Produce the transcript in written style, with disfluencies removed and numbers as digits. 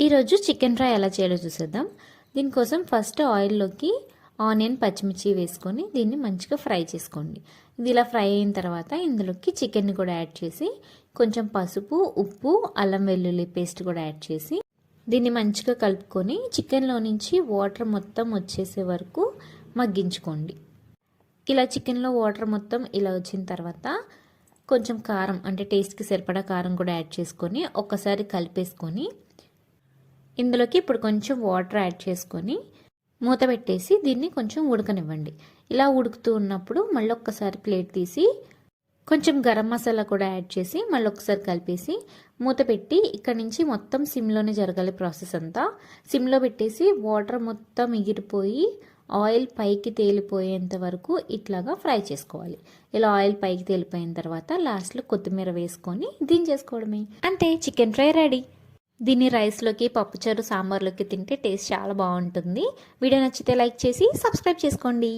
ఈరోజు chicken fry ఎలా చేయాలో చూసేద్దాం. దీనికోసం ఫస్ట్ ఆయిల్లోకి ఆనియన్ పచ్చిమిర్చి వేసుకొని దీన్ని మంచిగా ఫ్రై చేసుకోండి. ఇది ఇలా ఫ్రై అయిన తర్వాత ఇందులోకి చికెన్ని కూడా యాడ్ చేసి కొంచెం పసుపు, ఉప్పు, అల్లం వెల్లుల్లి పేస్ట్ కూడా యాడ్ చేసి దీన్ని మంచిగా కలుపుకొని చికెన్లో నుంచి వాటర్ మొత్తం వచ్చేసే వరకు మగ్గించుకోండి. ఇలా చికెన్లో వాటర్ మొత్తం ఇలా వచ్చిన తర్వాత కొంచెం కారం అంటే టేస్ట్కి సరిపడా కారం కూడా యాడ్ చేసుకొని ఒక్కసారి కలిపేసుకొని ఇందులోకి ఇప్పుడు కొంచెం వాటర్ యాడ్ చేసుకొని మూత పెట్టేసి దీన్ని కొంచెం ఉడకనివ్వండి. ఇలా ఉడుకుతూ ఉన్నప్పుడు మళ్ళీ ఒక్కసారి ప్లేట్ తీసి కొంచెం గరం మసాలా కూడా యాడ్ చేసి మళ్ళీ ఒకసారి కలిపేసి మూత పెట్టి ఇక్కడ నుంచి మొత్తం సిమ్లోనే జరగాలి ప్రాసెస్ అంతా. సిమ్లో పెట్టేసి వాటర్ మొత్తం ఎగిరిపోయి ఆయిల్ పైకి తేలిపోయేంత వరకు ఇట్లాగా ఫ్రై చేసుకోవాలి. ఇలా ఆయిల్ పైకి తేలిపోయిన తర్వాత లాస్ట్లో కొత్తిమీర వేసుకొని దించేసుకోవడమే. అంతే, చికెన్ ఫ్రై రెడీ. దీన్ని రైస్లోకి, పప్పుచారు, సాంబార్లోకి తింటే టేస్ట్ చాలా బాగుంటుంది. వీడియో నచ్చితే లైక్ చేసి సబ్స్క్రైబ్ చేసుకోండి.